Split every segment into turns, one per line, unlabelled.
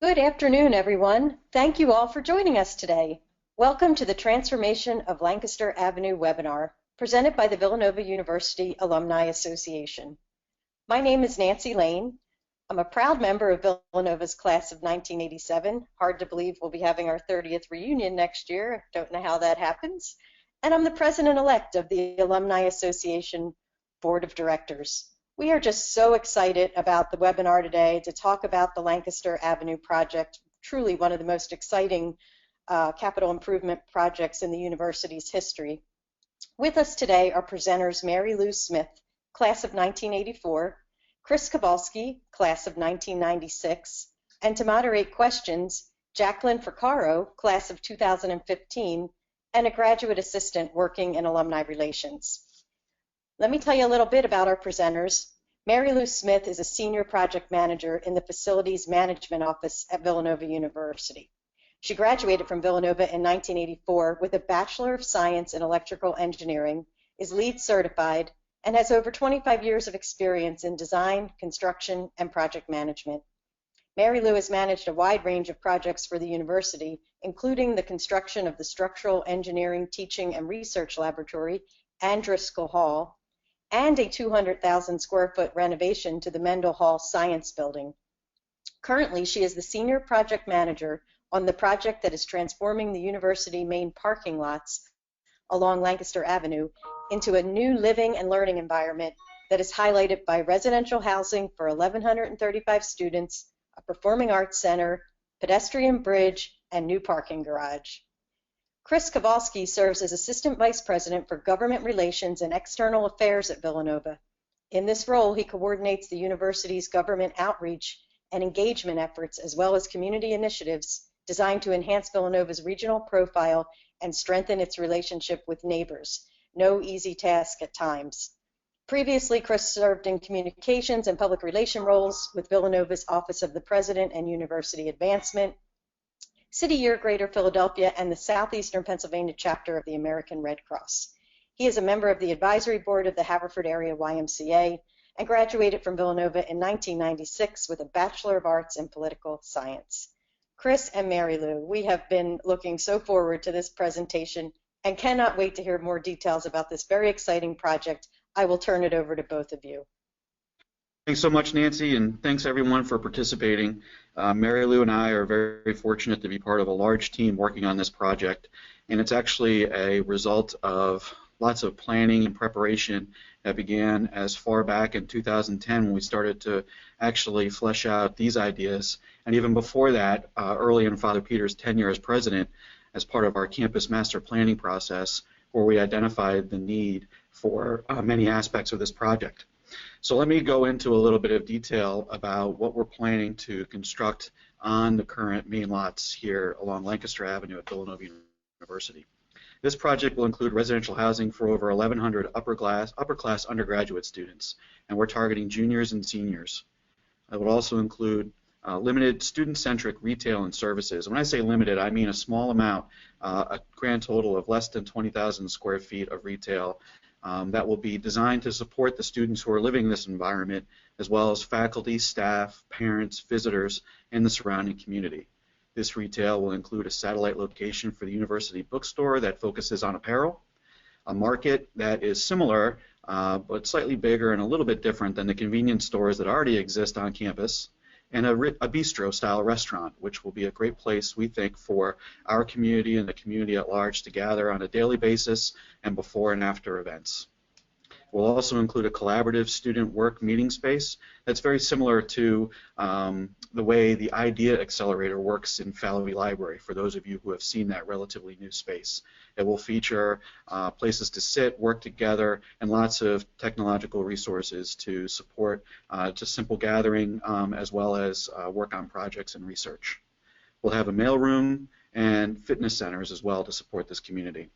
Good afternoon, everyone. Thank you all for joining us today. Welcome to the Transformation of Lancaster Avenue webinar, presented by the Villanova University Alumni Association. My name is Nancy Lane. I'm a proud member of Villanova's class of 1987. Hard to believe we'll be having our 30th reunion next year. Don't know how that happens. And I'm the president-elect of the Alumni Association Board of Directors. We are just so excited about the webinar today to talk about the Lancaster Avenue project, truly one of the most exciting capital improvement projects in the university's history. With us today are presenters Marilou Smith, class of 1984, Chris Kovolski, class of 1996, and to moderate questions, Jacqueline Frocarro, class of 2015, and a graduate assistant working in alumni relations. Let me tell you a little bit about our presenters. Marilou Smith is a senior project manager in the Facilities Management Office at Villanova University. She graduated from Villanova in 1984 with a Bachelor of Science in Electrical Engineering, is LEED certified, and has over 25 years of experience in design, construction, and project management. Marilou has managed a wide range of projects for the university, including the construction of the Structural Engineering Teaching and Research Laboratory and Driscoll Hall, and a 200,000 square foot renovation to the Mendel Hall Science Building. Currently, she is the senior project manager on the project that is transforming the university main parking lots along Lancaster Avenue into a new living and learning environment that is highlighted by residential housing for 1,135 students, a performing arts center, pedestrian bridge, and new parking garage. Chris Kovolski serves as Assistant Vice President for Government Relations and External Affairs at Villanova. In this role, he coordinates the university's government outreach and engagement efforts, as well as community initiatives designed to enhance Villanova's regional profile and strengthen its relationship with neighbors. No easy task at times. Previously, Chris served in communications and public relation roles with Villanova's Office of the President and University Advancement, City Year Greater Philadelphia, and the Southeastern Pennsylvania chapter of the American Red Cross. He is a member of the advisory board of the Haverford Area YMCA and graduated from Villanova in 1996 with a Bachelor of Arts in Political Science. Chris and Marilou, we have been looking so forward to this presentation and cannot wait to hear more details about this very exciting project. I will turn it over to both of you.
Thanks so much, Nancy, and thanks everyone for participating. Marilou and I are very fortunate to be part of a large team working on this project, and it's actually a result of lots of planning and preparation that began as far back in 2010 when we started to actually flesh out these ideas, and even before that, early in Father Peter's tenure as president, as part of our campus master planning process, where we identified the need for many aspects of this project. So let me go into a little bit of detail about what we're planning to construct on the current main lots here along Lancaster Avenue at Villanova University. This project will include residential housing for over 1,100 upper class undergraduate students, and we're targeting juniors and seniors. It will also include limited student-centric retail and services. When I say limited, I mean a small amount, a grand total of less than 20,000 square feet of retail that will be designed to support the students who are living in this environment, as well as faculty, staff, parents, visitors, and the surrounding community. This retail will include a satellite location for the university bookstore that focuses on apparel, a market that is similar but slightly bigger and a little bit different than the convenience stores that already exist on campus, and a bistro-style restaurant, which will be a great place, we think, for our community and the community at large to gather on a daily basis and before and after events. We'll also include a collaborative student work meeting space that's very similar to the way the Idea Accelerator works in Fallowby Library, for those of you who have seen that relatively new space. It will feature places to sit, work together, and lots of technological resources to support just simple gathering as well as work on projects and research. We'll have a mailroom and fitness centers as well to support this community.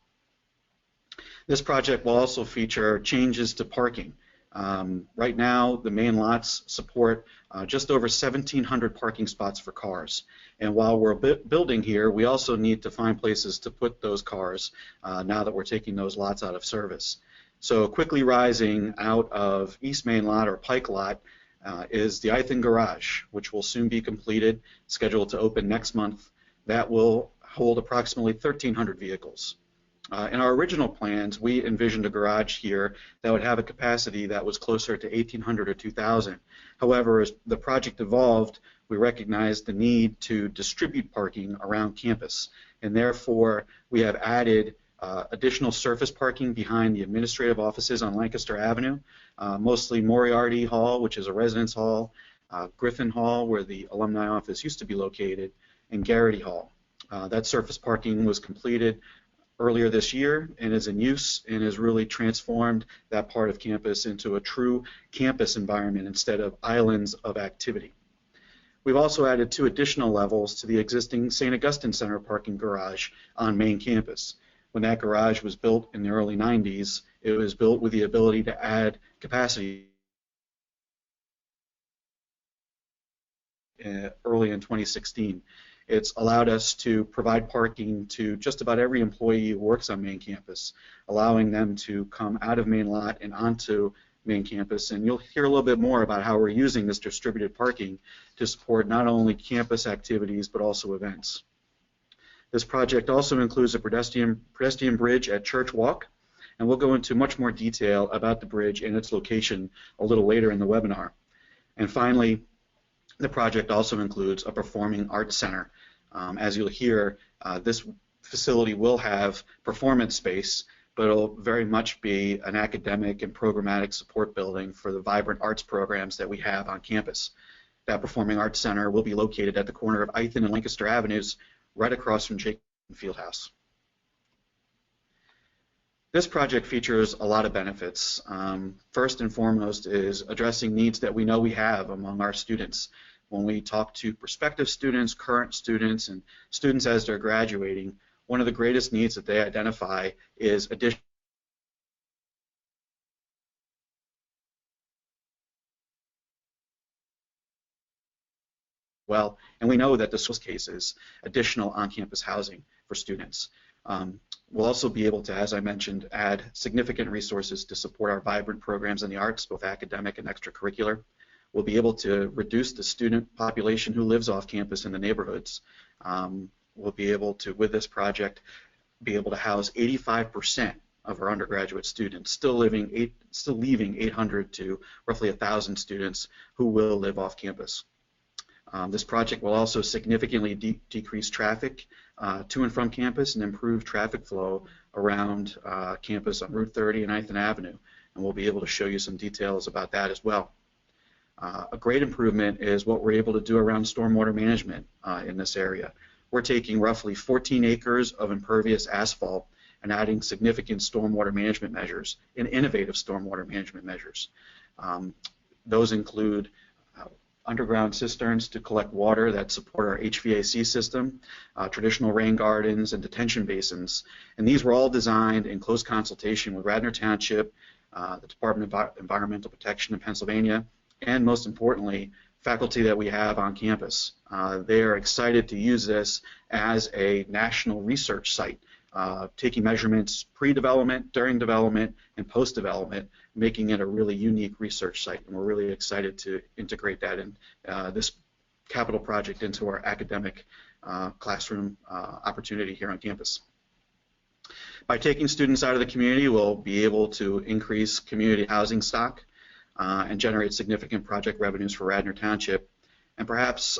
This project will also feature changes to parking. Right now, the main lots support just over 1,700 parking spots for cars. And while we're building here, we also need to find places to put those cars now that we're taking those lots out of service. So quickly rising out of East Main Lot or Pike Lot, is the Ithan Garage, which will soon be completed, scheduled to open next month. That will hold approximately 1,300 vehicles. In our original plans, we envisioned a garage here that would have a capacity that was closer to 1,800 or 2,000. However, as the project evolved, we recognized the need to distribute parking around campus, and therefore we have added additional surface parking behind the administrative offices on Lancaster Avenue, mostly Moriarty Hall, which is a residence hall, Griffin Hall, where the alumni office used to be located, and Garrity Hall. That surface parking was completed earlier this year and is in use and has really transformed that part of campus into a true campus environment instead of islands of activity. We've also added 2 additional levels to the existing St. Augustine Center parking garage on main campus. When that garage was built in the early 90s, it was built with the ability to add capacity early in 2016. It's allowed us to provide parking to just about every employee who works on main campus, allowing them to come out of main lot and onto main campus. And you'll hear a little bit more about how we're using this distributed parking to support not only campus activities but also events. This project also includes a pedestrian bridge at Church Walk, and we'll go into much more detail about the bridge and its location a little later in the webinar. And finally, the project also includes a performing arts center. As you'll hear, this facility will have performance space, but it'll very much be an academic and programmatic support building for the vibrant arts programs that we have on campus. That performing arts center will be located at the corner of Ithan and Lancaster Avenues, right across from Jacqueline Fieldhouse. This project features a lot of benefits. First and foremost is addressing needs that we know we have among our students. When we talk to prospective students, current students, and students as they're graduating, one of the greatest needs that they identify is additional and we know that this case is additional on-campus housing for students. We'll also be able to, as I mentioned, add significant resources to support our vibrant programs in the arts, both academic and extracurricular. We'll be able to reduce the student population who lives off campus in the neighborhoods. We'll be able to, with this project, be able to house 85% of our undergraduate students, still leaving 800 to roughly 1,000 students who will live off campus. This project will also significantly decrease traffic to and from campus and improve traffic flow around campus on Route 30 and Ithan Avenue, and we'll be able to show you some details about that as well. A great improvement is what we're able to do around stormwater management in this area. We're taking roughly 14 acres of impervious asphalt and adding significant stormwater management measures and innovative stormwater management measures. Those include underground cisterns to collect water that support our HVAC system, traditional rain gardens, and detention basins. And these were all designed in close consultation with Radnor Township, the Department of Environmental Protection in Pennsylvania, and most importantly, faculty that we have on campus. They are excited to use this as a national research site, taking measurements pre-development, during development, and post-development, making it a really unique research site. And we're really excited to integrate that in this capital project into our academic classroom opportunity here on campus. By taking students out of the community, we'll be able to increase community housing stock and generate significant project revenues for Radnor Township. And perhaps,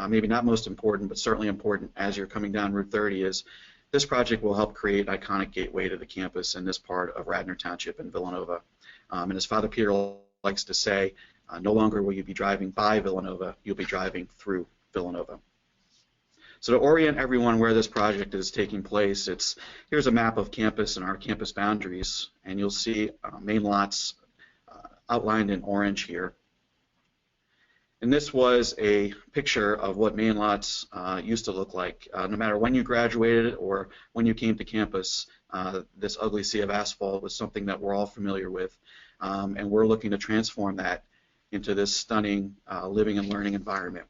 maybe not most important, but certainly important as you're coming down Route 30 is this project will help create an iconic gateway to the campus in this part of Radnor Township in Villanova. And as Father Peter likes to say, no longer will you be driving by Villanova, you'll be driving through Villanova. So to orient everyone where this project is taking place, here's a map of campus and our campus boundaries, and you'll see main lots outlined in orange here. And this was a picture of what main lots used to look like. No matter when you graduated or when you came to campus, this ugly sea of asphalt was something that we're all familiar with. And we're looking to transform that into this stunning living and learning environment.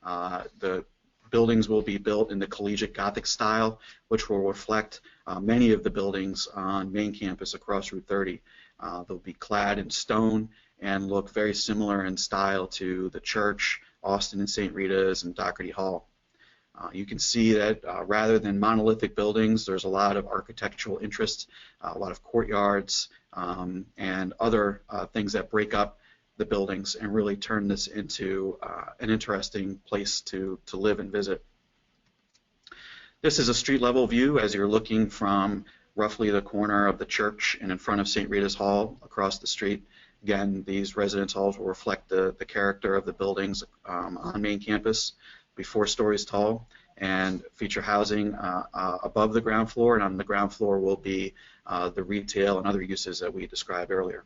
The buildings will be built in the collegiate Gothic style, which will reflect many of the buildings on main campus across Route 30. They'll be clad in stone and look very similar in style to the church, Austin and St. Rita's, and Doherty Hall. You can see that rather than monolithic buildings, there's a lot of architectural interest, a lot of courtyards, and other things that break up the buildings and really turn this into an interesting place to live and visit. This is a street level view as you're looking from roughly the corner of the church and in front of St. Rita's Hall across the street. Again, these residence halls will reflect the character of the buildings on main campus, be 4 stories tall, and feature housing above the ground floor, and on the ground floor will be the retail and other uses that we described earlier.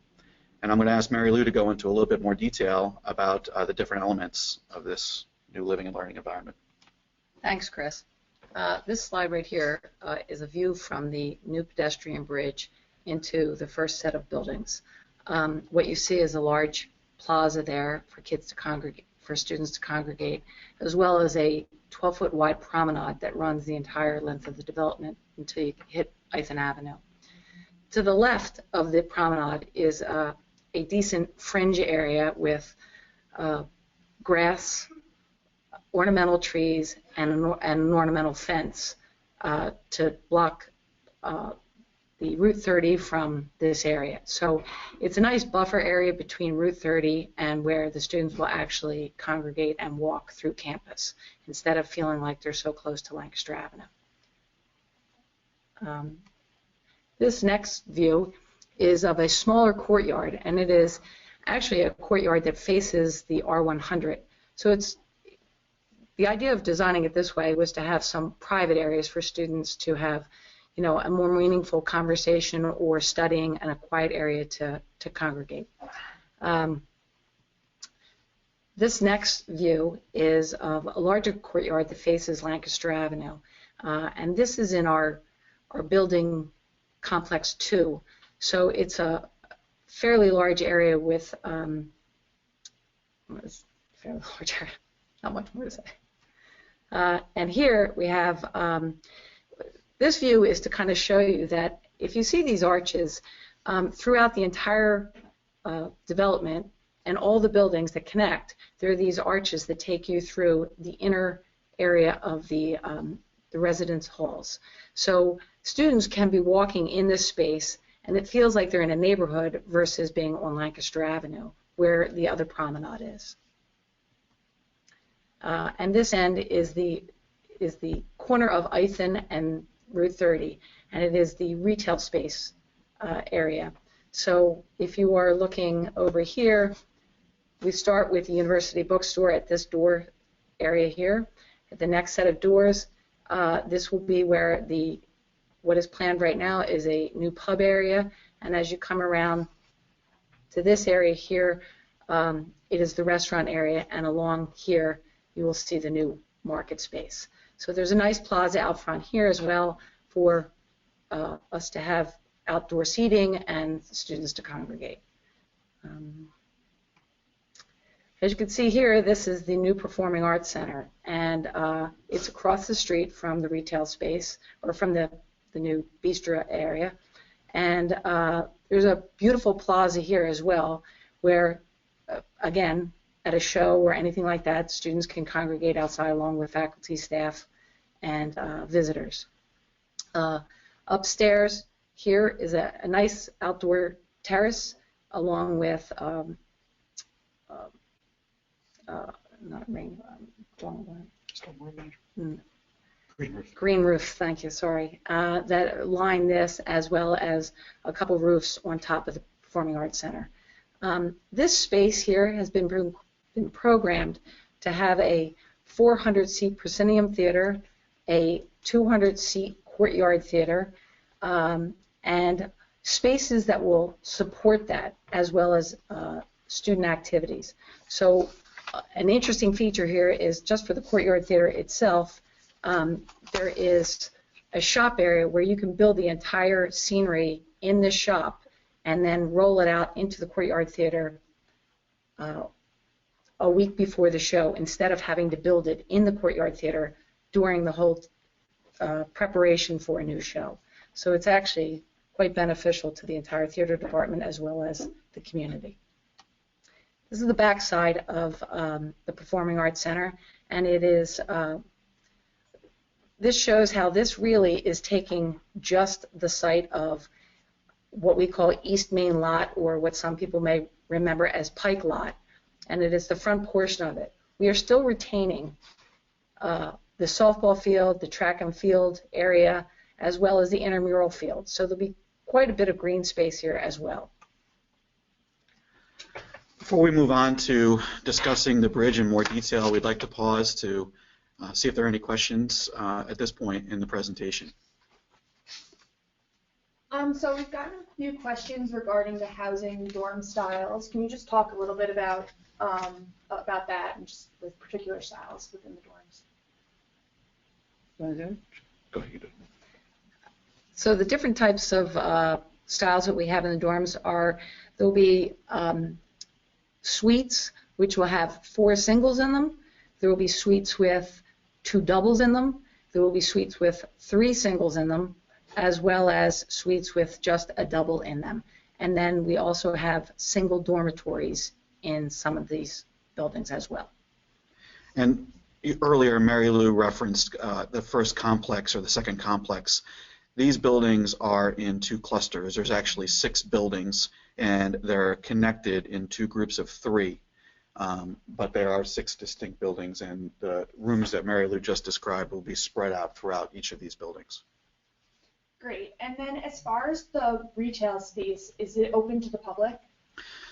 And I'm going to ask Marilou to go into a little bit more detail about the different elements of this new living and learning environment.
Thanks, Chris. This slide right here is a view from the new pedestrian bridge into the first set of buildings. What you see is a large plaza there for kids to congregate, for students to congregate, as well as a 12-foot wide promenade that runs the entire length of the development until you hit Ithan Avenue. To the left of the promenade is a decent fringe area with grass, ornamental trees, and an ornamental fence to block the Route 30 from this area. So it's a nice buffer area between Route 30 and where the students will actually congregate and walk through campus instead of feeling like they're so close to Lancaster Avenue. This next view is of a smaller courtyard, and it is actually a courtyard that faces the R100. So it's the idea of designing it this way was to have some private areas for students to have, you know, a more meaningful conversation or studying, and a quiet area to congregate. This next view is of a larger courtyard that faces Lancaster Avenue, and this is in our building complex 2. So it's a fairly large area with fairly large area, not much more to say. And here we have this view is to kind of show you that if you see these arches throughout the entire development and all the buildings that connect, there are these arches that take you through the inner area of the residence halls. So students can be walking in this space, and it feels like they're in a neighborhood versus being on Lancaster Avenue, where the other promenade is. And this end is the corner of Ithan and Route 30, and it is the retail space area. So if you are looking over here, we start with the University Bookstore at this door area here. At the next set of doors, this will be where what is planned right now is a new pub area, and as you come around to this area here, it is the restaurant area, and along here you will see the new market space. So there's a nice plaza out front here as well for us to have outdoor seating and students to congregate. As you can see here, this is the new Performing Arts Center, and it's across the street from the retail space, or from the new bistro area. And there's a beautiful plaza here as well, where, again, at a show or anything like that, students can congregate outside along with faculty, staff, and visitors. Upstairs here is a nice outdoor terrace along with green roof, thank you, sorry, that line this, as well as a couple roofs on top of the Performing Arts Center. This space here has been programmed to have a 400-seat proscenium theater, a 200-seat courtyard theater, and spaces that will support that, as well as student activities. So an interesting feature here is just for the courtyard theater itself, there is a shop area where you can build the entire scenery in this shop and then roll it out into the courtyard theater a week before the show, instead of having to build it in the courtyard theater during the whole preparation for a new show. So it's actually quite beneficial to the entire theater department as well as the community. This is the back side of the Performing Arts Center, and it is this shows how this really is taking just the site of what we call East Main Lot, or what some people may remember as Pike Lot, and it is the front portion of it. We are still retaining the softball field, the track and field area, as well as the intramural field. So there'll be quite a bit of green space here as well.
Before we move on to discussing the bridge in more detail, we'd like to pause to see if there are any questions at this point in the presentation.
So we've gotten a few questions regarding the housing dorm styles. Can you just talk a little bit about that and just the particular styles within the dorms?
Go ahead.
So the different types of styles that we have in the dorms are, there'll be suites which will have 4 singles in them. There will be suites with 2 doubles in them. There will be suites with 3 singles in them, as well as suites with just a double in them. And then we also have single dormitories in some of these buildings as well.
And earlier, Marilou referenced the first complex or the second complex. These buildings are in 2 clusters. There's actually 6 buildings, and they're connected in 2 groups of 3. But there are 6 distinct buildings, and the rooms that Marilou just described will be spread out throughout each of these buildings.
Great. And then as far as the retail space, is it open to the public?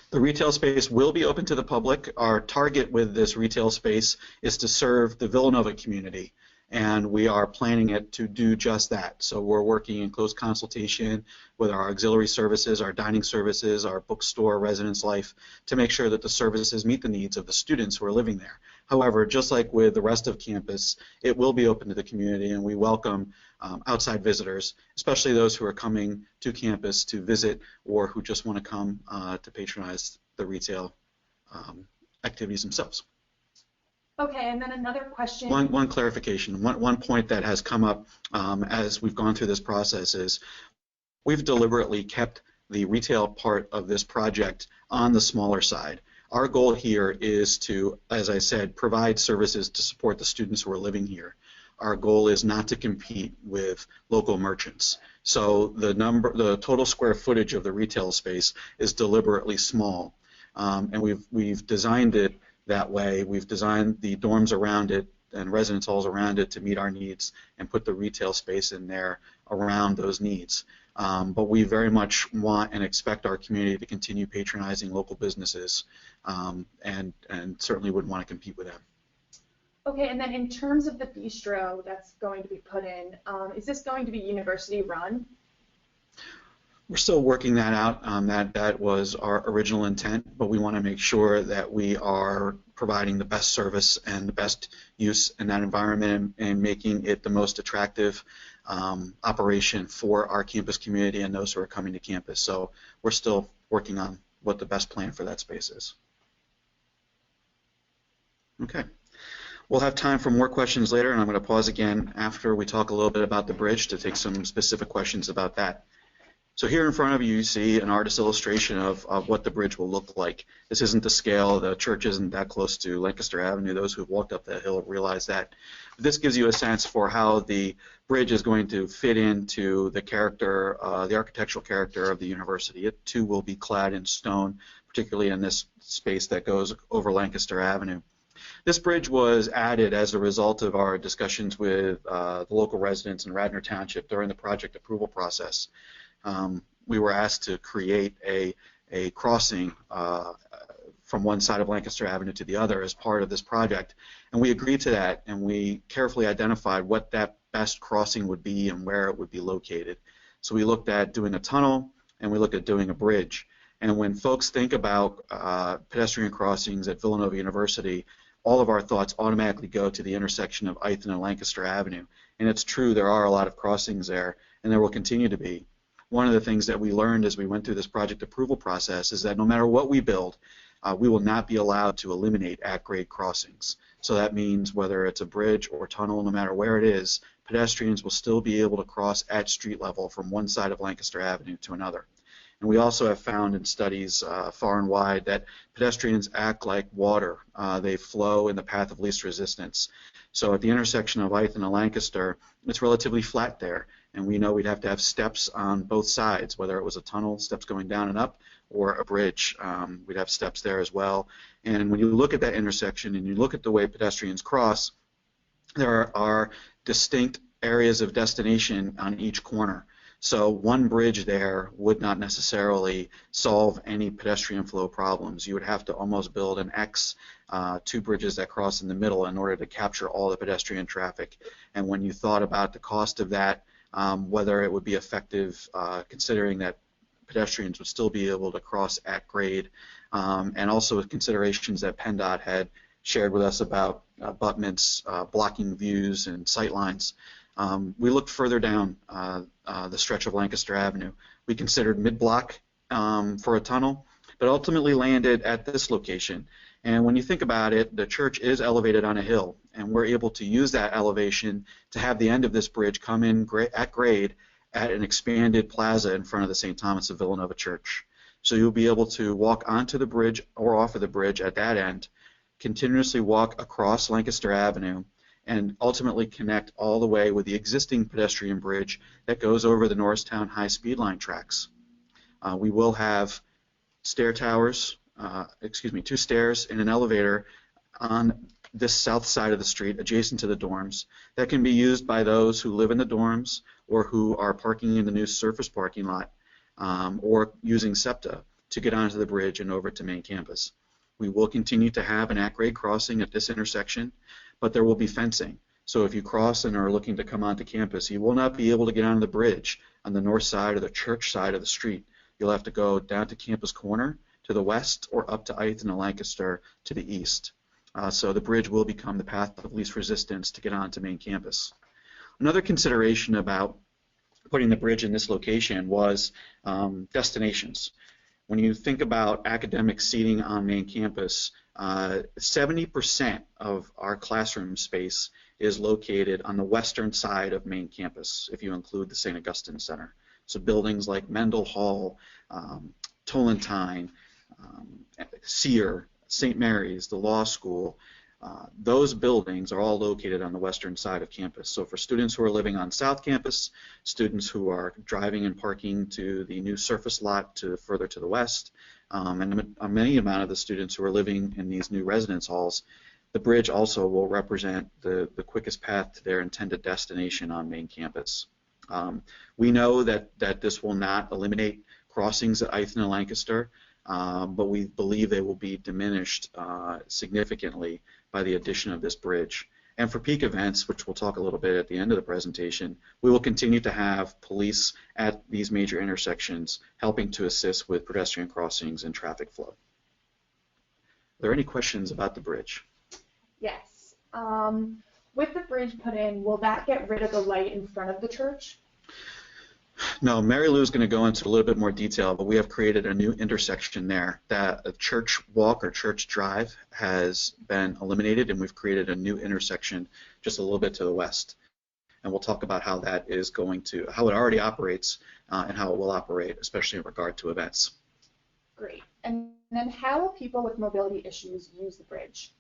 The retail space will be open to the public. Our target with this retail space is to serve the Villanova community, and we are planning it to do just that. So we're working in close consultation with our auxiliary services, our dining services, our bookstore, residence life, to make sure that the services meet the needs of the students who are living there. However, just like with the rest of campus, it will be open to the community, and we welcome outside visitors, especially those who are coming to campus to visit or who just want to come to patronize the retail activities themselves.
Okay, and then another question.
One clarification. One point that has come up as we've gone through this process is we've deliberately kept the retail part of this project on the smaller side. Our goal here is to, as I said, provide services to support the students who are living here. Our goal is not to compete with local merchants. So the total square footage of the retail space is deliberately small, and we've designed it that way. We've designed the dorms around it and residence halls around it to meet our needs and put the retail space in there around those needs. But we very much want and expect our community to continue patronizing local businesses and certainly wouldn't want to compete with them.
Okay, and then in terms of the bistro that's going to be put in, is this going to be university run?
We're still working that out. That was our original intent, but we want to make sure that we are providing the best service and the best use in that environment and making it the most attractive operation for our campus community and those who are coming to campus. So we're still working on what the best plan for that space is. Okay. We'll have time for more questions later, and I'm going to pause again after we talk a little bit about the bridge to take some specific questions about that. So here in front of you see an artist's illustration of what the bridge will look like. This isn't the scale. The church isn't that close to Lancaster Avenue. Those who have walked up that hill have realized that. But this gives you a sense for how the bridge is going to fit into the character, the architectural character of the university. It too will be clad in stone, particularly in this space that goes over Lancaster Avenue. This bridge was added as a result of our discussions with the local residents in Radnor Township during the project approval process. We were asked to create a crossing from one side of Lancaster Avenue to the other as part of this project, and we agreed to that, and we carefully identified what that best crossing would be and where it would be located. So we looked at doing a tunnel, and we looked at doing a bridge. And when folks think about pedestrian crossings at Villanova University, all of our thoughts automatically go to the intersection of Ithan and Lancaster Avenue. And it's true, there are a lot of crossings there, and there will continue to be. One of the things that we learned as we went through this project approval process is that no matter what we build, we will not be allowed to eliminate at-grade crossings. So that means whether it's a bridge or tunnel, no matter where it is, pedestrians will still be able to cross at street level from one side of Lancaster Avenue to another. And we also have found in studies far and wide that pedestrians act like water. They flow in the path of least resistance. So at the intersection of Ithan and Lancaster, it's relatively flat there. And we know we'd have to have steps on both sides, whether it was a tunnel, steps going down and up, or a bridge. We'd have steps there as well. And when you look at that intersection and you look at the way pedestrians cross, there are distinct areas of destination on each corner. So one bridge there would not necessarily solve any pedestrian flow problems. You would have to almost build an X, two bridges that cross in the middle in order to capture all the pedestrian traffic. And when you thought about the cost of that, whether it would be effective, considering that pedestrians would still be able to cross at grade, and also with considerations that PennDOT had shared with us about abutments, blocking views and sight lines, we looked further down the stretch of Lancaster Avenue. We considered mid-block for a tunnel, but ultimately landed at this location. And when you think about it, the church is elevated on a hill, and we're able to use that elevation to have the end of this bridge come in at grade at an expanded plaza in front of the St. Thomas of Villanova Church. So you'll be able to walk onto the bridge or off of the bridge at that end, continuously walk across Lancaster Avenue, and ultimately connect all the way with the existing pedestrian bridge that goes over the Norristown high-speed line tracks. We will have stair towers, two stairs and an elevator on this south side of the street adjacent to the dorms that can be used by those who live in the dorms or who are parking in the new surface parking lot or using SEPTA to get onto the bridge and over to main campus. We will continue to have an at-grade crossing at this intersection, but there will be fencing. So if you cross and are looking to come onto campus, you will not be able to get onto the bridge on the north side or the church side of the street. You'll have to go down to Campus Corner to the west or up to Ithan and Lancaster to the east. So the bridge will become the path of least resistance to get onto main campus. Another consideration about putting the bridge in this location was destinations. When you think about academic seating on main campus, 70% of our classroom space is located on the western side of main campus, if you include the St. Augustine Center. So buildings like Mendel Hall, Tolentine, Sear, St. Mary's, the law school, those buildings are all located on the western side of campus. So for students who are living on South Campus, students who are driving and parking to the new surface lot further to the west, and many amount of the students who are living in these new residence halls, the bridge also will represent the quickest path to their intended destination on main campus. We know that this will not eliminate crossings at Ithan and Lancaster, but we believe they will be diminished significantly by the addition of this bridge. And for peak events, which we'll talk a little bit at the end of the presentation, we will continue to have police at these major intersections helping to assist with pedestrian crossings and traffic flow. Are there any questions about the bridge?
Yes. With the bridge put in, will that get rid of the light in front of the church?
No, Marilou is going to go into a little bit more detail, but we have created a new intersection there. That a church walk or church drive has been eliminated, and we've created a new intersection just a little bit to the west. And we'll talk about how that is going to, how it already operates and how it will operate, especially in regard to events.
Great. And then how will people with mobility issues use the bridge?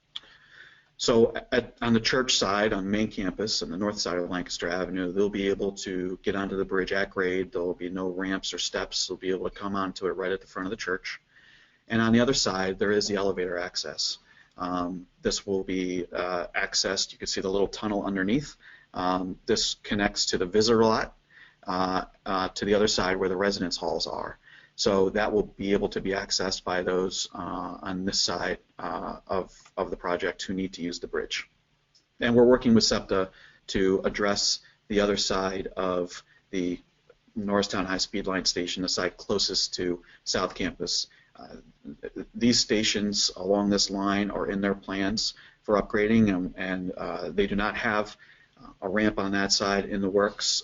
So on the church side, on main campus, on the north side of Lancaster Avenue, they'll be able to get onto the bridge at grade. There will be no ramps or steps. They'll be able to come onto it right at the front of the church. And on the other side, there is the elevator access. This will be accessed. You can see the little tunnel underneath. This connects to the visitor lot to the other side where the residence halls are. So that will be able to be accessed by those on this side of the project who need to use the bridge. And we're working with SEPTA to address the other side of the Norristown High-Speed Line station, the side closest to South Campus. These stations along this line are in their plans for upgrading, and they do not have a ramp on that side in the works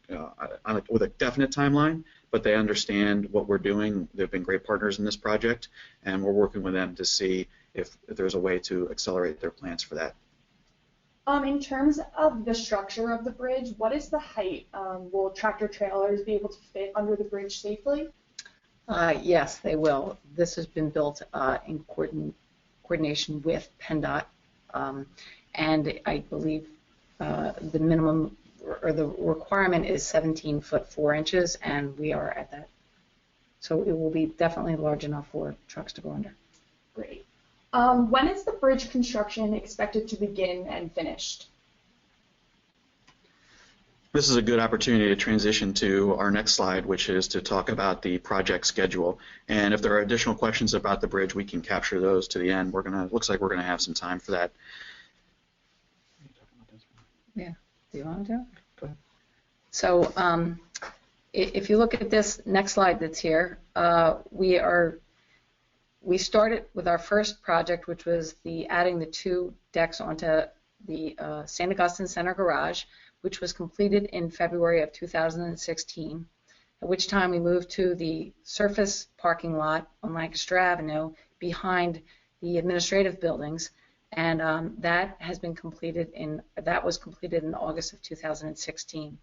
with a definite timeline, but they understand what we're doing. They've been great partners in this project, and we're working with them to see if there's a way to accelerate their plans for that.
In terms of the structure of the bridge, what is the height? Will tractor trailers be able to fit under the bridge safely?
Yes, they will. This has been built in coordination with PennDOT, and I believe the minimum or the requirement is 17 foot 4 inches, and we are at that. So it will be definitely large enough for trucks to go under.
Great. When is the bridge construction expected to begin and finished?
This is a good opportunity to transition to our next slide, which is to talk about the project schedule. And if there are additional questions about the bridge, we can capture those to the end. Looks like we're gonna have some time for that.
Yeah. Do you want to do it? Go ahead. So if you look at this next slide that's here, we started with our first project, which was adding the 2 decks onto the St. Augustine Center garage, which was completed in February of 2016, at which time we moved to the surface parking lot on Lancaster Avenue behind the administrative buildings, and that was completed in August of 2016.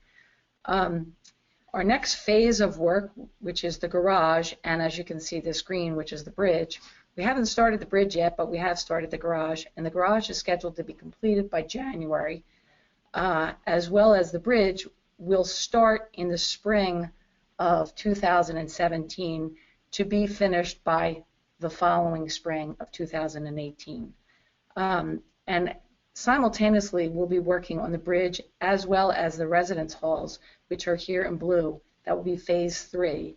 Our next phase of work, which is the garage, and as you can see this green, which is the bridge, we haven't started the bridge yet, but we have started the garage, and the garage is scheduled to be completed by January, as well as the bridge will start in the spring of 2017 to be finished by the following spring of 2018. And simultaneously, we'll be working on the bridge as well as the residence halls, which are here in blue. That will be phase 3.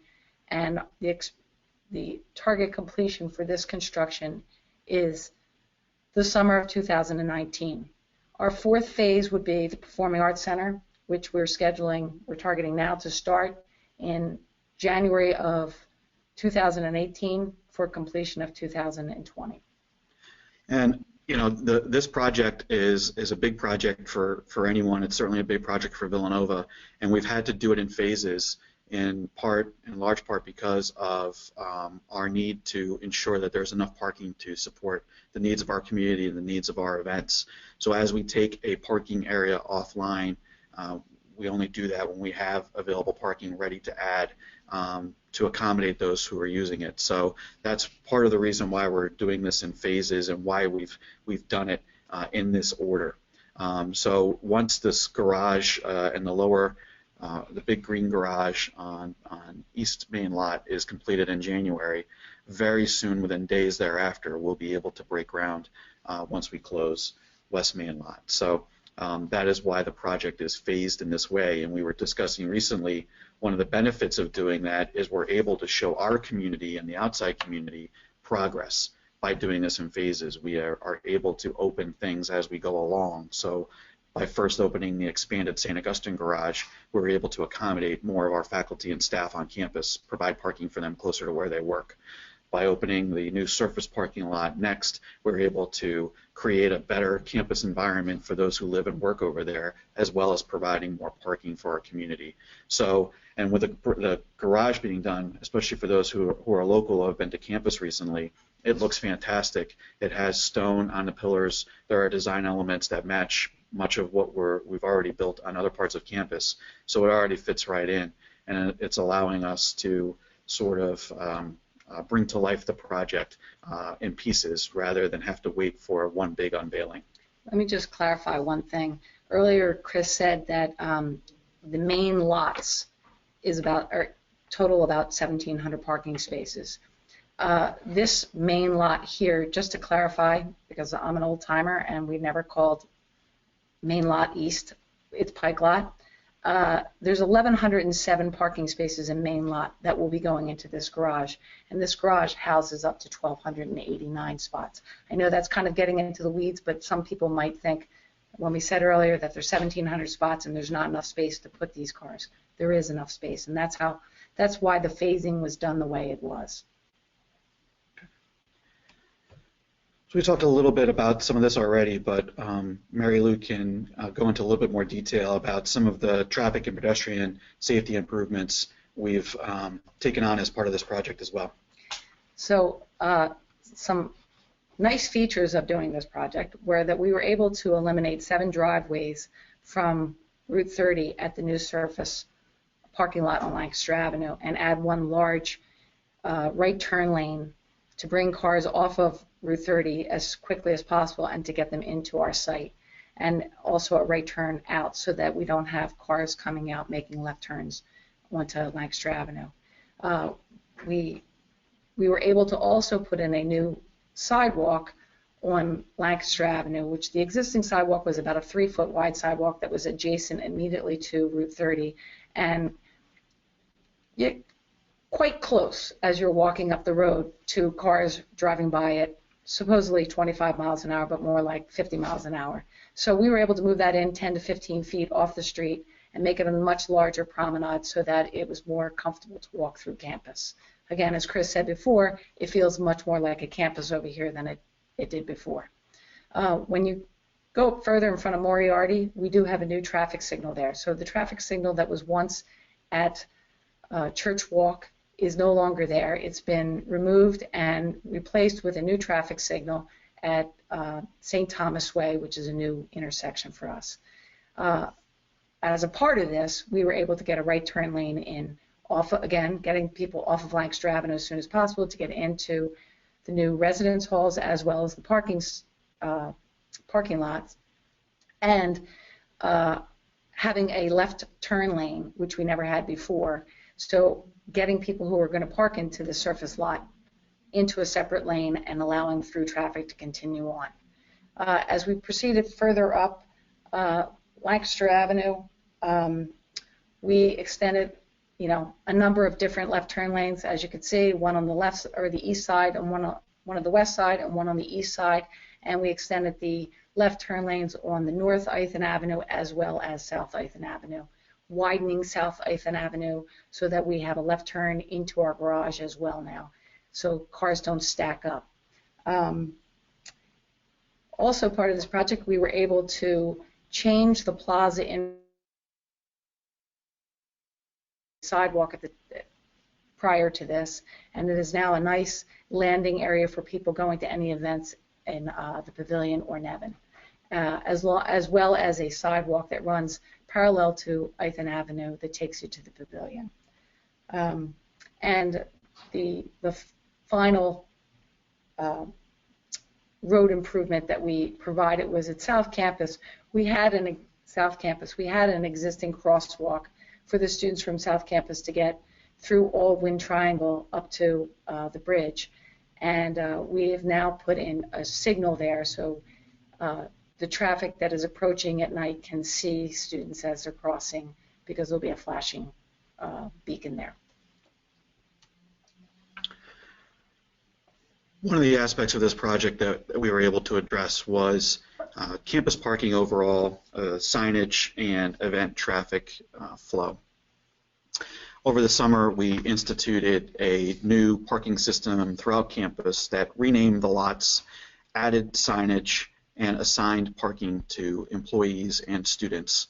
And the target completion for this construction is the summer of 2019. Our 4th phase would be the Performing Arts Center, which we're targeting now to start in January of 2018 for completion of 2020.
And you know, this project is a big project for anyone. It's certainly a big project for Villanova, and we've had to do it in phases, in large part because of our need to ensure that there's enough parking to support the needs of our community and the needs of our events. So as we take a parking area offline, we only do that when we have available parking ready to add to accommodate those who are using it. So that's part of the reason why we're doing this in phases and why we've done it in this order. So once this garage and the big green garage on East Main Lot is completed in January, very soon, within days thereafter, we'll be able to break ground once we close West Main Lot. So that is why the project is phased in this way, and we were discussing recently one of the benefits of doing that is we're able to show our community and the outside community progress by doing this in phases. We are able to open things as we go along. So by first opening the expanded St. Augustine garage, we're able to accommodate more of our faculty and staff on campus, provide parking for them closer to where they work. By opening the new surface parking lot next, we're able to create a better campus environment for those who live and work over there, as well as providing more parking for our community. So, and with the garage being done, especially for those who are local or have been to campus recently, it looks fantastic. It has stone on the pillars. There are design elements that match much of what we've already built on other parts of campus. So it already fits right in, and it's allowing us to sort of bring to life the project in pieces rather than have to wait for one big unveiling.
Let me just clarify one thing. Earlier, Chris said that the main lots is total about 1,700 parking spaces. This main lot here, just to clarify, because I'm an old timer and we've never called main lot east, it's Pike Lot. There's 1,107 parking spaces in main lot that will be going into this garage, and this garage houses up to 1,289 spots. I know that's kind of getting into the weeds, but some people might think, when we said earlier that there's 1,700 spots and there's not enough space to put these cars, there is enough space, and that's why the phasing was done the way it was.
So we talked a little bit about some of this already, but Marilou can go into a little bit more detail about some of the traffic and pedestrian safety improvements we've taken on as part of this project as well.
So some nice features of doing this project were that we were able to eliminate 7 driveways from Route 30 at the new surface parking lot on Lancaster Avenue and add 1 large right turn lane to bring cars off of Route 30 as quickly as possible and to get them into our site, and also a right turn out so that we don't have cars coming out making left turns onto Lancaster Avenue. We were able to also put in a new sidewalk on Lancaster Avenue, which the existing sidewalk was about a 3-foot wide sidewalk that was adjacent immediately to Route 30, and quite close as you're walking up the road to cars driving by at supposedly 25 miles an hour, but more like 50 miles an hour. So we were able to move that in 10 to 15 feet off the street and make it a much larger promenade so that it was more comfortable to walk through campus. Again, as Chris said before, it feels much more like a campus over here than it did before. When you go up further in front of Moriarty, we do have a new traffic signal there. So the traffic signal that was once at Church Walk is no longer there. It's been removed and replaced with a new traffic signal at St. Thomas Way, which is a new intersection for us. As a part of this, we were able to get a right turn lane in, again, getting people off of Lancaster Avenue as soon as possible to get into the new residence halls as well as the parking lots, and having a left turn lane, which we never had before. So getting people who are going to park into the surface lot into a separate lane and allowing through traffic to continue on. As we proceeded further up Lancaster Avenue, we extended, a number of different left turn lanes, as you can see, one on the left or the east side, and one on the west side, and one on the east side. And we extended the left turn lanes on the North Ithan Avenue as well as South Ithan Avenue, widening South Ithan Avenue so that we have a left turn into our garage as well now, so cars don't stack up. Also part of this project, we were able to change the plaza in sidewalk prior to this, and it is now a nice landing area for people going to any events in the Pavilion or Nevin, as well as a sidewalk that runs parallel to Ithan Avenue that takes you to the Pavilion. And the final road improvement that we provided was at South Campus. We had an existing crosswalk for the students from South Campus to get through all Wind Triangle up to the bridge, and we have now put in a signal there so the traffic that is approaching at night can see students as they're crossing, because there'll be a flashing beacon there.
One of the aspects of this project that we were able to address was campus parking overall, signage, and event traffic flow. Over the summer, we instituted a new parking system throughout campus that renamed the lots, added signage, and assigned parking to employees and students.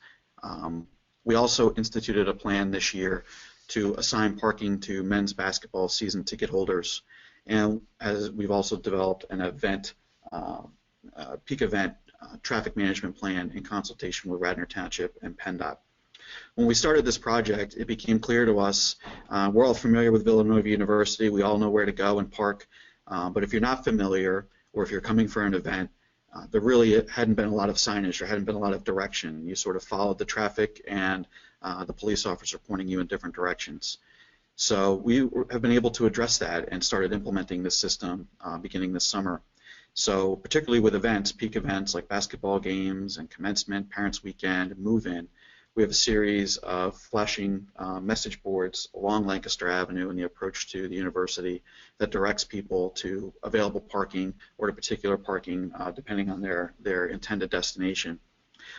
We also instituted a plan this year to assign parking to men's basketball season ticket holders, and as we've also developed an event, peak event traffic management plan in consultation with Radnor Township and PennDOT. When we started this project, it became clear to us, we're all familiar with Villanova University, we all know where to go and park, but if you're not familiar, or if you're coming for an event, there really hadn't been a lot of signage, there hadn't been a lot of direction. You sort of followed the traffic and the police officer pointing you in different directions. So we have been able to address that and started implementing this system beginning this summer. So particularly with events, peak events like basketball games and commencement, parents' weekend, move-in, we have a series of flashing message boards along Lancaster Avenue in the approach to the university that directs people to available parking or to particular parking depending on their intended destination.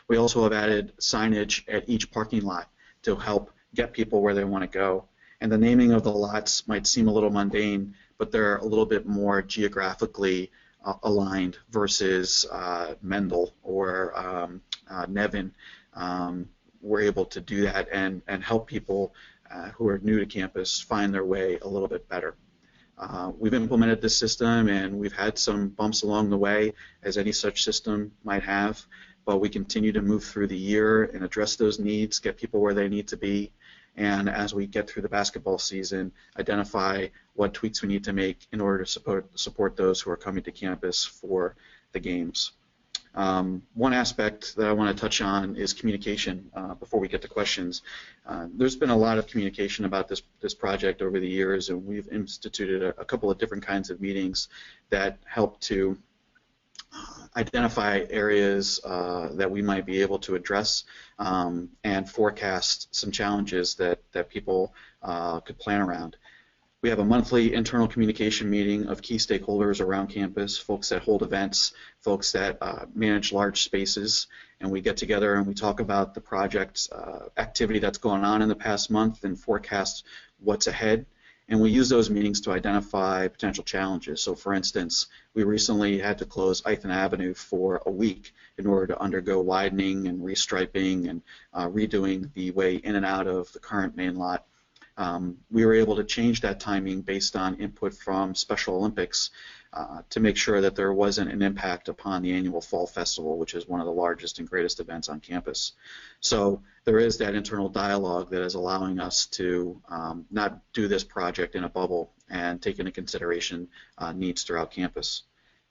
We also have added signage at each parking lot to help get people where they want to go. And the naming of the lots might seem a little mundane, but they're a little bit more geographically aligned versus Mendel or Nevin. We're able to do that and help people who are new to campus find their way a little bit better. We've implemented this system, and we've had some bumps along the way, as any such system might have, but we continue to move through the year and address those needs, get people where they need to be, and as we get through the basketball season, identify what tweaks we need to make in order to support those who are coming to campus for the games. One aspect that I want to touch on is communication before we get to questions. There's been a lot of communication about this project over the years, and we've instituted a couple of different kinds of meetings that help to identify areas that we might be able to address and forecast some challenges that people could plan around. We have a monthly internal communication meeting of key stakeholders around campus, folks that hold events, folks that manage large spaces, and we get together and we talk about the project's activity that's going on in the past month and forecast what's ahead. And we use those meetings to identify potential challenges. So for instance, we recently had to close Ithan Avenue for a week in order to undergo widening and restriping and redoing the way in and out of the current main lot. We were able to change that timing based on input from Special Olympics to make sure that there wasn't an impact upon the annual Fall Festival, which is one of the largest and greatest events on campus. So there is that internal dialogue that is allowing us to not do this project in a bubble and take into consideration needs throughout campus.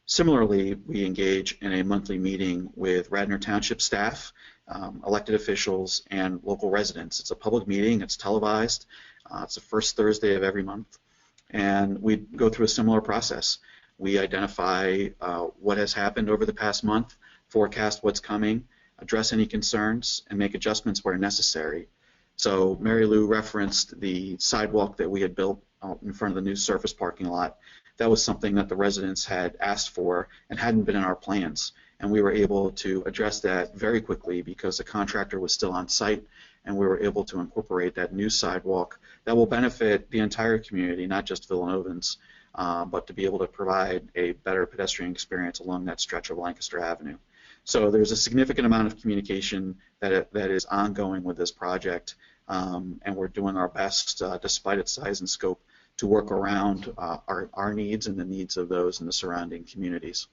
Similarly, we engage in a monthly meeting with Radnor Township staff, elected officials, and local residents. It's a public meeting, it's televised, it's the first Thursday of every month, and we go through a similar process. We identify what has happened over the past month, forecast what's coming, address any concerns, and make adjustments where necessary. So Marilou referenced the sidewalk that we had built out in front of the new surface parking lot. That was something that the residents had asked for and hadn't been in our plans. And we were able to address that very quickly because the contractor was still on site, and we were able to incorporate that new sidewalk that will benefit the entire community, not just Villanovans, but to be able to provide a better pedestrian experience along that stretch of Lancaster Avenue. So there's a significant amount of communication that is ongoing with this project, and we're doing our best, despite its size and scope, to work around our needs and the needs of those in the surrounding communities.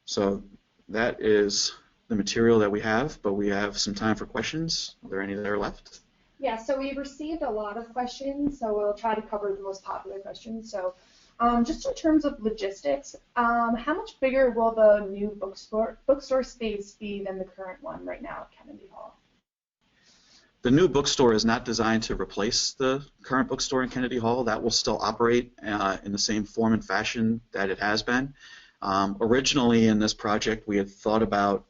So that is the material that we have, but we have some time for questions. Are there any that are left?
Yeah, so we received a lot of questions, so we'll try to cover the most popular questions. So just in terms of logistics, how much bigger will the new bookstore space be than the current one right now at Kennedy Hall?
The new bookstore is not designed to replace the current bookstore in Kennedy Hall. That will still operate in the same form and fashion that it has been. Originally in this project, we had thought about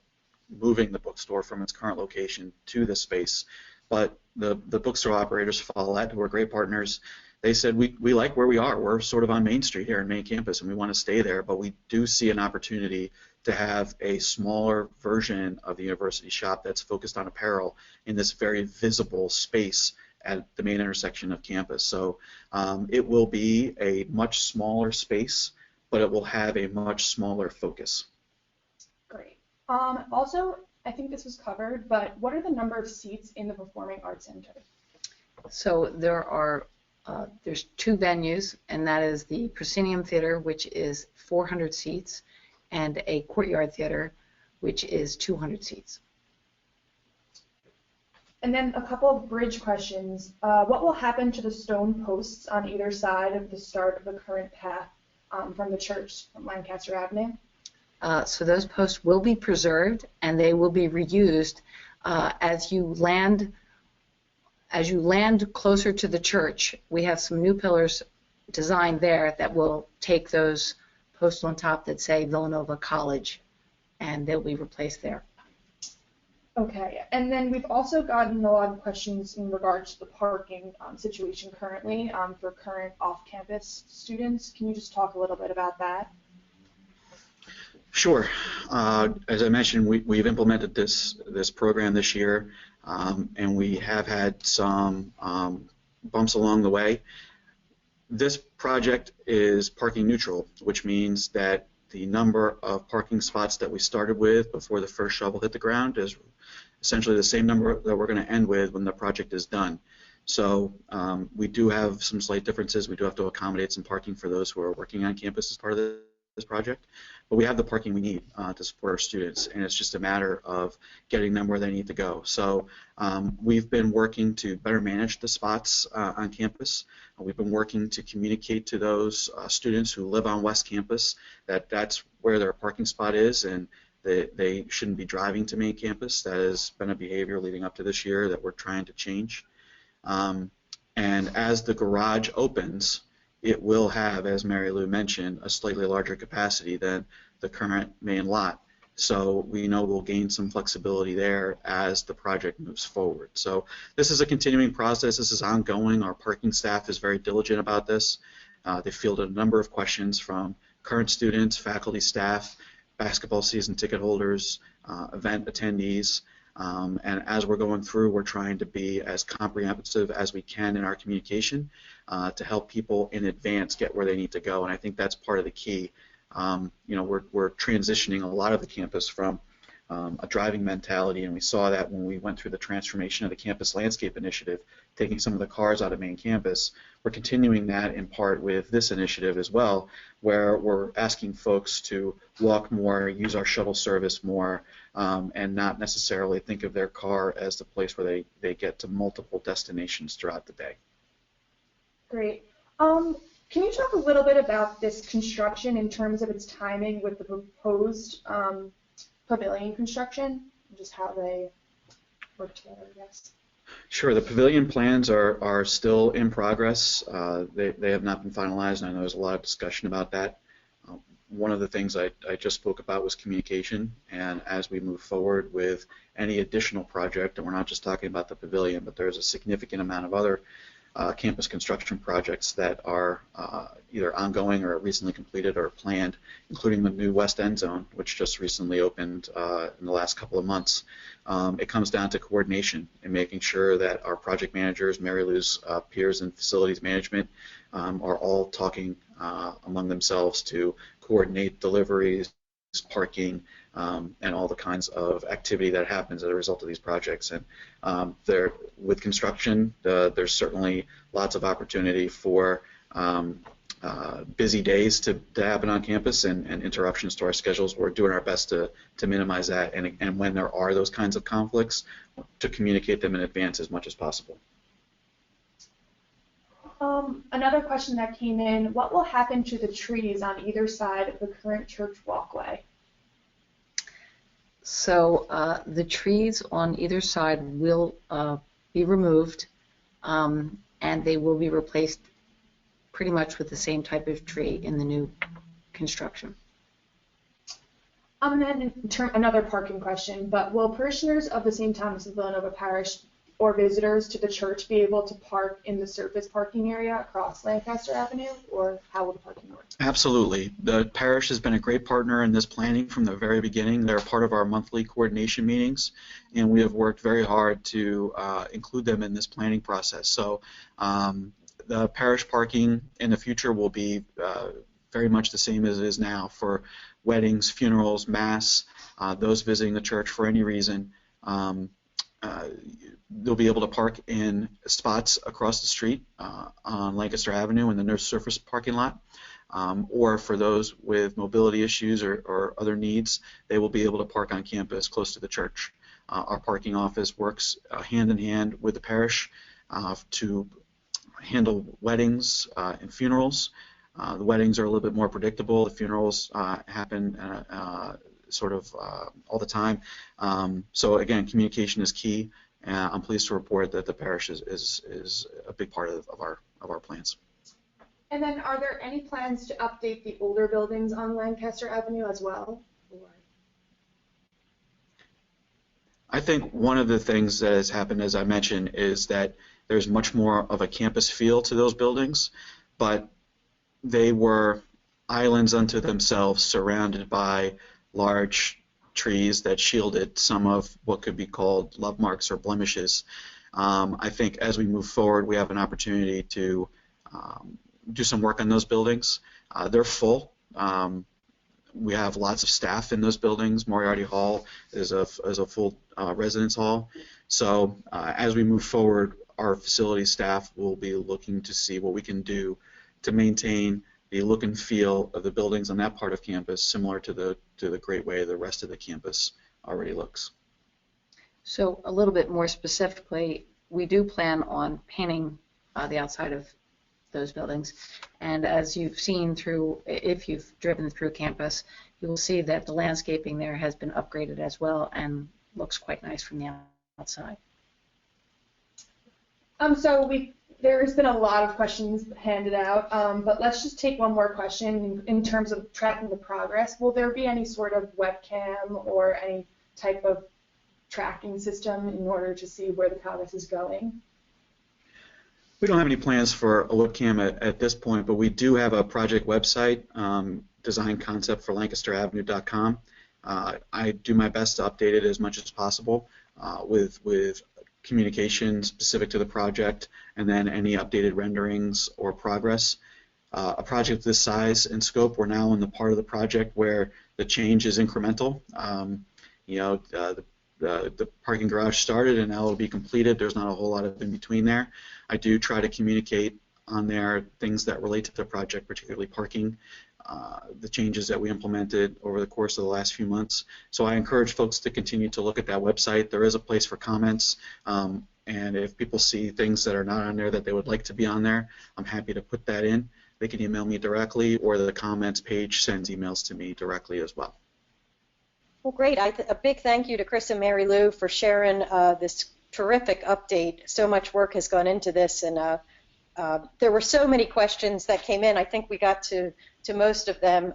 moving the bookstore from its current location to this space, but the bookstore operators follow that, who are great partners. They said, we like where we are. We're sort of on Main Street here in main campus, and we want to stay there, but we do see an opportunity to have a smaller version of the university shop that's focused on apparel in this very visible space at the main intersection of campus. So it will be a much smaller space, but it will have a much smaller focus.
Great. Also, I think this was covered, but what are the number of seats in the Performing Arts Center?
So there's two venues, and that is the Proscenium Theater, which is 400 seats, and a Courtyard Theater, which is 200 seats.
And then a couple of bridge questions. What will happen to the stone posts on either side of the start of the current path from the church from Lancaster Avenue?
So those posts will be preserved, and they will be reused as you land closer to the church. We have some new pillars designed there that will take those posts on top that say Villanova College, and they'll be replaced there.
Okay, and then we've also gotten a lot of questions in regards to the parking situation currently for current off-campus students. Can you just talk a little bit about that?
Sure. As I mentioned, we've implemented this program this year, and we have had some bumps along the way. This project is parking neutral, which means that the number of parking spots that we started with before the first shovel hit the ground is essentially the same number that we're going to end with when the project is done. So we do have some slight differences. We do have to accommodate some parking for those who are working on campus as part of this project. But we have the parking we need to support our students, and it's just a matter of getting them where they need to go. So we've been working to better manage the spots on campus. We've been working to communicate to those students who live on West Campus that that's where their parking spot is, and they shouldn't be driving to main campus. That has been a behavior leading up to this year that we're trying to change. And as the garage opens, it will have, as Marilou mentioned, a slightly larger capacity than the current main lot. So we know we'll gain some flexibility there as the project moves forward. So this is a continuing process. This is ongoing. Our parking staff is very diligent about this. They fielded a number of questions from current students, faculty, staff, basketball season ticket holders, event attendees. And as we're going through, we're trying to be as comprehensive as we can in our communication to help people in advance get where they need to go. And I think that's part of the key. We're transitioning a lot of the campus from a driving mentality, and we saw that when we went through the transformation of the campus landscape initiative, taking some of the cars out of main campus. We're continuing that in part with this initiative as well, where we're asking folks to walk more, use our shuttle service more, and not necessarily think of their car as the place where they get to multiple destinations throughout the day.
Great. Can you talk a little bit about this construction in terms of its timing with the proposed pavilion construction, just how they work together, I guess?
Sure. The pavilion plans are still in progress. They have not been finalized, and I know there's a lot of discussion about that. One of the things I just spoke about was communication, and as we move forward with any additional project, and we're not just talking about the pavilion, but there's a significant amount of other campus construction projects that are either ongoing or recently completed or planned, including the new West End Zone, which just recently opened in the last couple of months. It comes down to coordination and making sure that our project managers, Marilou's peers in facilities management, are all talking among themselves to coordinate deliveries, parking, and all the kinds of activity that happens as a result of these projects. And with construction, there's certainly lots of opportunity for busy days to happen on campus and interruptions to our schedules. We're doing our best to minimize that, and when there are those kinds of conflicts, to communicate them in advance as much as possible.
Another question that came in, what will happen to the trees on either side of the current church walkway?
So the trees on either side will be removed, and they will be replaced pretty much with the same type of tree in the new construction.
And then another parking question, but will parishioners of the St. Thomas of Villanova Parish or visitors to the church be able to park in the surface parking area across Lancaster Avenue, or how will the parking work?
Absolutely. The parish has been a great partner in this planning from the very beginning. They're part of our monthly coordination meetings, and we have worked very hard to include them in this planning process. So the parish parking in the future will be very much the same as it is now for weddings, funerals, mass, those visiting the church for any reason. They'll be able to park in spots across the street on Lancaster Avenue in the no surface parking lot, or for those with mobility issues or other needs, they will be able to park on campus close to the church. Our parking office works hand in hand with the parish to handle weddings and funerals. The weddings are a little bit more predictable. The funerals happen sort of all the time. So again, communication is key. I'm pleased to report that the parish is a big part of our plans.
And then are there any plans to update the older buildings on Lancaster Avenue as well?
I think one of the things that has happened, as I mentioned, is that there's much more of a campus feel to those buildings, but they were islands unto themselves surrounded by large trees that shielded some of what could be called love marks or blemishes. I think as we move forward, we have an opportunity to do some work on those buildings. They're full. We have lots of staff in those buildings. Moriarty Hall is a full residence hall. So as we move forward, our facility staff will be looking to see what we can do to maintain the look and feel of the buildings on that part of campus, similar to the great way the rest of the campus already looks.
So a little bit more specifically, we do plan on painting the outside of those buildings, and as you've seen through, if you've driven through campus, you will see that the landscaping there has been upgraded as well and looks quite nice from the outside.
So there's been a lot of questions handed out, but let's just take one more question in terms of tracking the progress. Will there be any sort of webcam or any type of tracking system in order to see where the progress is going?
We don't have any plans for a webcam at this point, but we do have a project website, design concept for LancasterAvenue.com. I do my best to update it as much as possible with communication specific to the project, and then any updated renderings or progress. A project this size and scope, we're now in the part of the project where the change is incremental. The parking garage started and now it'll be completed. There's not a whole lot of in between there. I do try to communicate on there things that relate to the project, particularly parking, the changes that we implemented over the course of the last few months. So I encourage folks to continue to look at that website. There is a place for comments, and if people see things that are not on there that they would like to be on there, I'm happy to put that in. They can email me directly, or the comments page sends emails to me directly as well.
Well, great. A big thank you to Chris and Marilou for sharing this terrific update. So much work has gone into this, and there were so many questions that came in. I think we got to most of them.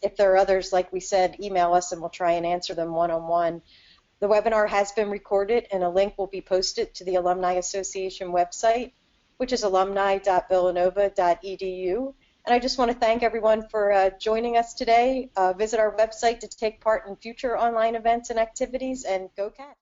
If there are others, like we said, email us and we'll try and answer them one-on-one. The webinar has been recorded, and a link will be posted to the Alumni Association website, which is alumni.villanova.edu. And I just want to thank everyone for joining us today. Visit our website to take part in future online events and activities, and go Cats!